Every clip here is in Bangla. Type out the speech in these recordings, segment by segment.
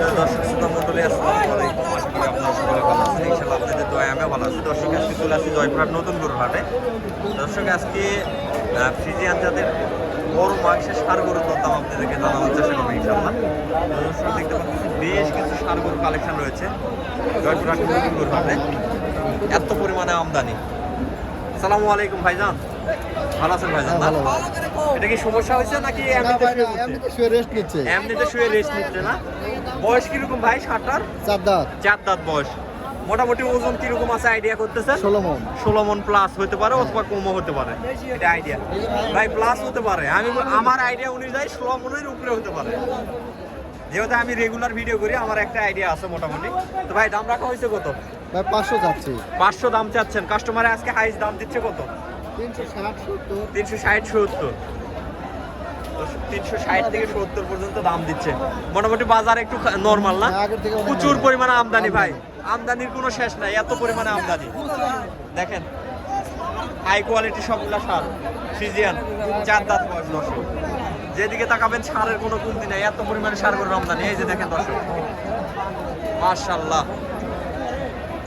দর্শক শ্রোতা মন্ডলী আসসালামু আলাইকুম। আশা করি আপনারা সকলে ভালো আছেন। ইনশাআল্লাহ আপনাদের দোয়ায় আমিও ভালো আছি। দর্শক আজকে চলে আসছি জয়পুরহাট নতুন গরুর হাটে। দর্শক আজকে ফ্রিজিয়ান জাতের বড় মাংসের ষাঁড় গরুর দাম আপনাদেরকে জানানোর চেষ্টা করবো ইনশাআল্লাহ। দর্শক দেখতে পাচ্ছেন বেশ কিছু ষাঁড় গরুর কালেকশন রয়েছে জয়পুরহাট নতুন গরুর হাটে। এত পরিমাণে আমদানি। আসসালামু আলাইকুম ভাইজান, ভালো আছেন ভাইজান? না এটা কি সমস্যা হয়েছে নাকি এমনিতে শুয়ে রেস্ট নিচ্ছে? এমনিতে শুয়ে রেস্ট নিচ্ছে না। বয়স কিরকম ভাই ষাঁড়টার? চার দাঁত বয়স। মোটামুটি ওজন কিরকম আছে আইডিয়া করতেছে? 16 মন প্লাস হতে পারে অথবা কমও হতে পারে, এটা আইডিয়া ভাই। প্লাস হতে পারে, আমার আইডিয়া অনুযায়ী 16 মনের উপরে হতে পারে। যেহেতু আমি রেগুলার ভিডিও করি আমার একটা আইডিয়া আছে মোটামুটি। তো ভাই দাম রাখা হয়েছে কত? ভাই 500 যাচ্ছে। 500 দাম চাচ্ছেন। কাস্টমারে আজকে হাইস দাম দিচ্ছে কত? 360 থেকে 70 পর্যন্ত দাম দিচ্ছে। মোটামুটি বাজার একটু নরমাল না? প্রচুর পরিমাণে আমদানি ভাই, আমদানির কোনো শেষ নাই, এত পরিমাণে আমদানি। দেখেন হাই কোয়ালিটি সবগুলা সার ফ্রিজিয়ান, 4 দাঁত বয়স। দর্শক যেদিকে তাকাবেন সারের কোনো কমতি নাই, এত পরিমাণে সার গরুর আমদানি। এই যে দেখেন দর্শক, মাশাআল্লাহ।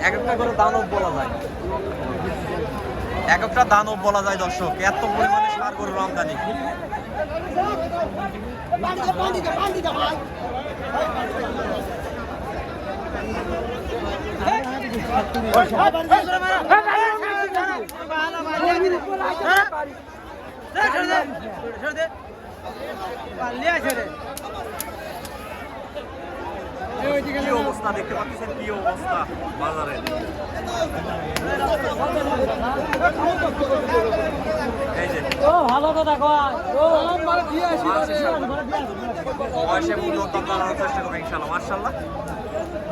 এক একটা করে দানব বলা যায়, এক একটা দানব বলা যায় দর্শক, এত পরিমাণে সার গরুর আমদানি। কি অবস্থা দেখতে পাচ্ছেন, কি অবস্থা বাজারের। এই যে ভালো কথা কয় বয়সে মূল্য দাম জানানোর চেষ্টা করবো ইনশাআল্লাহ। মাশাআল্লাহ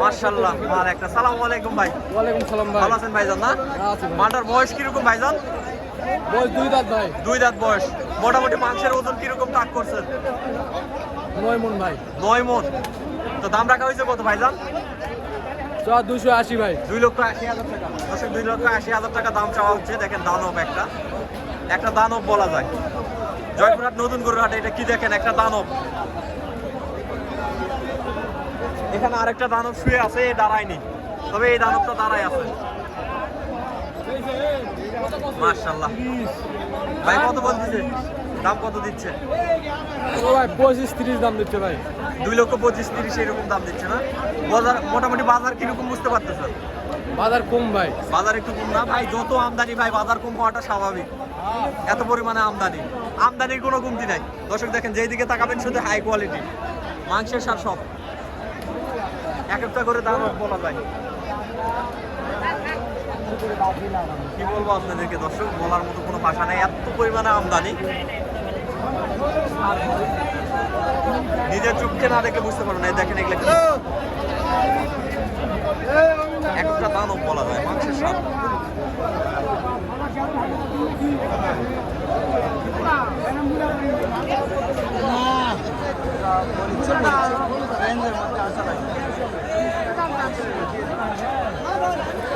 মাশাআল্লাহ। আর একটা সালামু আলাইকুম ভাই। ওয়ালাইকুম সালাম ভাই। ভালো আছেন ভাইজান? না মাটার বয়স কিরকম ভাইজান? বয়স 2 দাঁত ভাই। 2 দাঁত বয়স। মোটামুটি মাংসের ওজন কিরকম তাক করছেন? 9 মন ভাই। 9 মন। তো দাম রাখা হয়েছে কত ভাইজান? 280 ভাই। 2,80,000 টাকা। দর্শক 2,80,000 টাকা দাম চাওয়া হচ্ছে। দেখেন দানব, একটা দানব বলা যায় জয়পুরহাট নতুন গরুর হাটে। এটা কি দেখেন, একটা দানব। এখানে আরেকটা দানব শুয়ে আছে, দাঁড়ায়নি, তবে এই দানবটা দাঁড়ায় আছে। মাশাআল্লাহ। ভাই কত বলতেছে, দাম কত দিচ্ছে? ও ভাই 25-30 দাম দিচ্ছে ভাই। 2,25,30 এরকম দাম দিচ্ছে না? বাজার মোটামুটি বাজার কিরকম বুঝতে পারতেছেন? বাজার কম ভাই। বাজার একটু কম না ভাই? যত আমদানি ভাই বাজার কম হওয়াটা স্বাভাবিক। এত পরিমাণে আমদানি, আমদানির কোনো কমতি নাই। দর্শক দেখেন যেদিকে তাকাবেন শুধু হাই কোয়ালিটি মাংসের সার সব। এক একটা করে দাম বলা যায়। কি বলবো আপনাদেরকে দর্শক, বলার মতো কোনো ভাষা নেই, এত পরিমাণে আমদানি। নিজের চোখকে না দেখে বুঝতে পারো না। দেখেন এগুলো কি, একটা দানব বলা যায় মাংসের সার।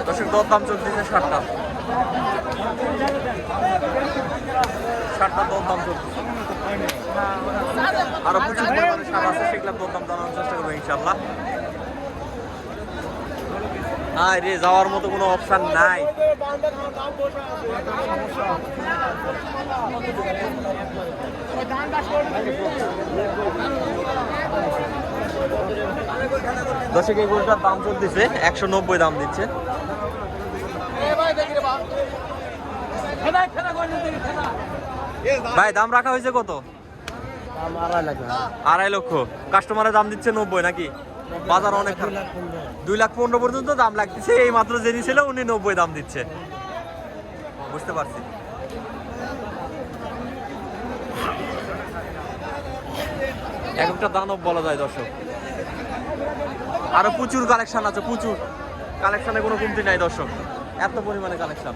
দর্শক দরদাম চলতেছে ষাটটার দরদাম চলতেছে। আরো প্রচুর পরিমাণে সার আছে, সেগুলো দরদাম জানানোর চেষ্টা করবো ইনশাআল্লাহ। রে যাওয়ার মতো কোনো অপশন নাই। দর্শক এই গরুটার দাম চলতেছে 190 দাম দিচ্ছে। ভাই দাম রাখা হয়েছে কত? 2.5 লক্ষ। কাস্টমারের দাম দিচ্ছে 90 নাকি? বাজার অনেক 2,15,000 পর্যন্ত দাম লাগতেছে। এই মাত্র যিনি ছিল উনি 90 দাম দিচ্ছে, বুঝতে পারছি। এক একটা দানব বলা যায় দর্শক। আরো প্রচুর কালেকশন আছে, প্রচুর কালেকশনে কোনো কমতি নাই দর্শক, এত পরিমাণে কালেকশন।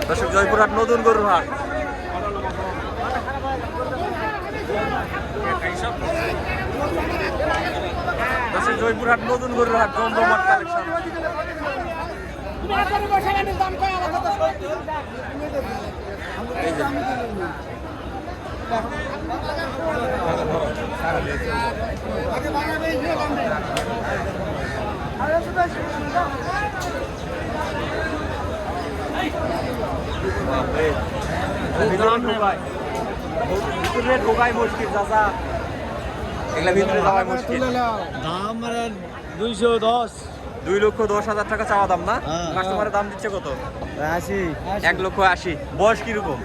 দর্শক জয়পুরহাট নতুন গরুর হাট। দর্শক জয়পুরহাট নতুন গরুর হাট, জমজমাট কালেকশন। ভিতরে ঢোকাই মুশকিল চাচা, এগুলা ভিতরে যাওয়াই মুশকিল। দাম 210। 2,10,000 টাকা চাওয়া দাম না? হ্যাঁ। কাস্টমারের দাম দিচ্ছে কত? 80। 1,80,000। বয়স কিরকম?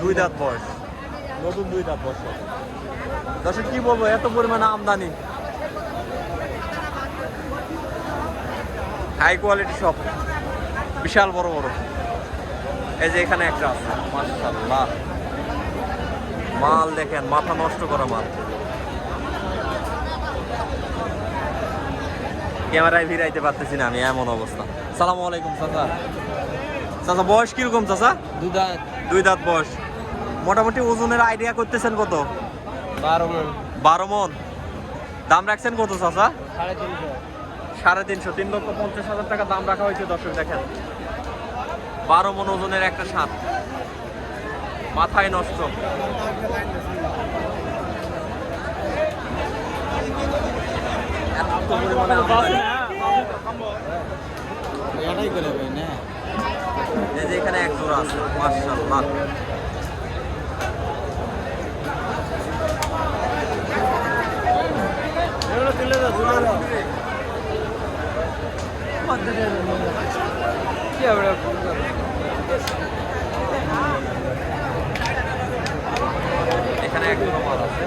2 দাঁত বয়স, নতুন 2 দাঁত বয়স। দর্শক কি বলবো, এত পরিমাণে আমদানি, হাই কোয়ালিটি সব, বিশাল বড় বড়। এই যে এখানে একটা আছে, মাশাআল্লাহ, মাল দেখেন, মাথা নষ্ট করা মাল। ক্যামেরায় ভিড়াইতে পারতেছি না আমি, এমন অবস্থা। সালামু আলাইকুম চাচা। চাচা বয়স কিরকম চাচা? 2 দাঁত। 2 দাঁত বয়স। মোটামুটি ওজনের আইডিয়া করতেছেন কত? 12 মণ। 12 মণ। দাম রাখছেন কত চাচা? 350। 350, 3,50,000 টাকা দাম রাখা হয়েছে। দর্শক দেখেন, 12 মণ ওজনের একটা সাপ, মাথায় নষ্ট। এত পরিমাণে আমদানি। এটাই করে ভাই না। এই যে এখানে এক জোড়া আছে, মাশাআল্লাহ। এগুলো তুলে দাও, তুলে দাও। কি হবে? এখানে এক জোড়া মাল আছে।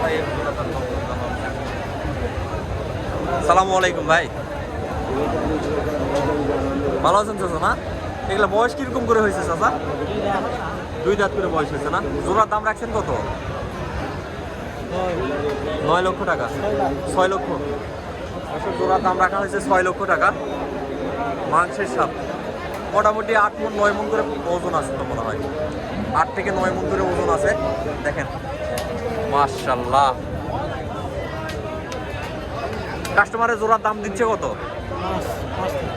ভাই এক জোড়া তার কত দাম আছে? আসসালামু আলাইকুম ভাই, ভালো আছেন চাচা না? এগুলা বয়স কিরকম করে হয়েছে চাচা? 2 দাঁত করে বয়স হয়েছে না? জোড়ার দাম রাখছেন কত? 9 লক্ষ টাকা। 6 লক্ষ। আসলে জোড়ার দাম রাখা হয়েছে 6 লক্ষ টাকা। মাংসের সাপ, মোটামুটি 8 মণ 9 মণ করে ওজন আছে তো মনে হয়। 8 থেকে 9 মণ করে ওজন আছে। দেখেন মাশাআল্লাহ। কাস্টমারের জোড়ার দাম দিচ্ছে কত?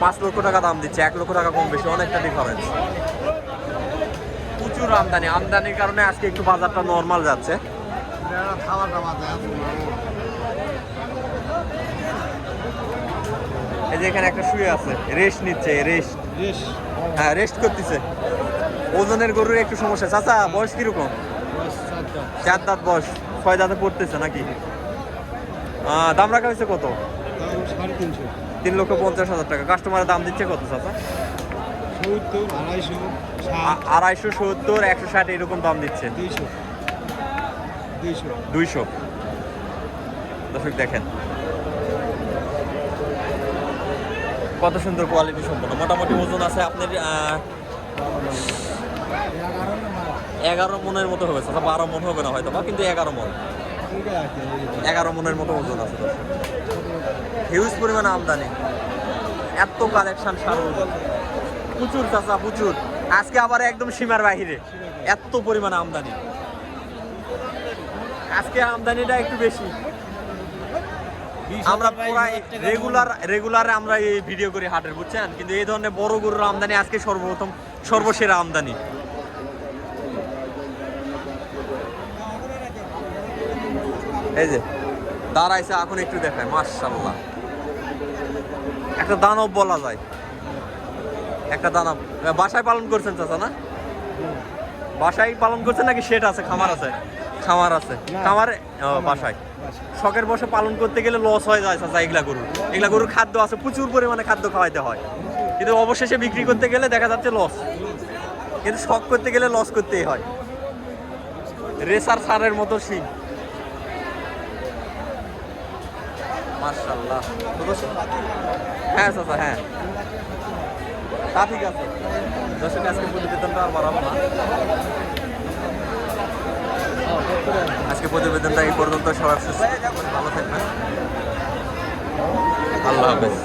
5 লক্ষ টাকা দাম দিচ্ছে। 1 লক্ষ টাকা কম বেশি, অনেকটা ডিফারেন্স। প্রচুর আমদানি, আমদানির কারণে আজকে একটু বাজারটা নর্মাল যাচ্ছে। এই যে এখানে একটা শুয়ে আছে, রেস্ট নিচ্ছে, রেস্ট। হ্যাঁ, রেস্ট করতেছে। ওজনের গরুর একটু সমস্যা। চাচা বয়স কিরকম? 4 দাঁত বয়স, 6 দাঁতে পড়তেছে নাকি? দাম রাখা হয়েছে কত? 3,50,000 টাকা। কাস্টমারের দাম দিচ্ছে কত চাচা? 250, 70, 160 এরকম দাম দিচ্ছে। 200। দর্শক দেখেন কত সুন্দর কোয়ালিটি সম্পন্ন। মোটামুটি ওজন আছে আপনার 11 মণের মতো হবে চাচা। 12 মণ হবে না হয়তো বা, কিন্তু 11 মণ, 11 মণের মতো ওজন আছে। হিউজ পরিমাণে আমদানি, এত কালেকশন সার প্রচুর চাচা, প্রচুর। আজকে আবার একদম সীমার বাহিরে, এত পরিমাণে আমদানি। আজকে আমদানিটা একটু বেশি। আমরা প্রায় রেগুলার আমরা এই ভিডিও করি হাটের, বুঝছেন, কিন্তু এই ধরনের বড় গরুর আমদানি আজকে সর্বপ্রথম, সর্বসেরা আমদানি। এই যে দাঁড়াইছে, এখন একটু দেখায়, মাশাআল্লাহ, একটা দানব বলা যায়, একটা দানব। বাসায় পালন করছেন চাচা না? বাসায় পালন করছেন নাকি শেড আছে, খামার আছে? খামার আছে, খামারে বাসায়। শখের বসে পালন করতে গেলে লস হয়ে যায় চাচা। এগুলা গরুর খাদ্য আছে, প্রচুর পরিমাণে খাদ্য খাওয়াইতে হয়, কিন্তু অবশেষে বিক্রি করতে গেলে দেখা যাচ্ছে লস। কিন্তু শখ করতে গেলে লস করতেই হয়। রেসার সারের মতো শিং, মাশাআল্লাহ। হ্যাঁ চাচা, হ্যাঁ, তা ঠিক আছে। দর্শক আজকে প্রতিবেদনটা আর বাড়াবো না, আজকে প্রতিবেদনটা এই পর্যন্ত। সবাই ভালো থাকবেন, আল্লাহ হাফেজ।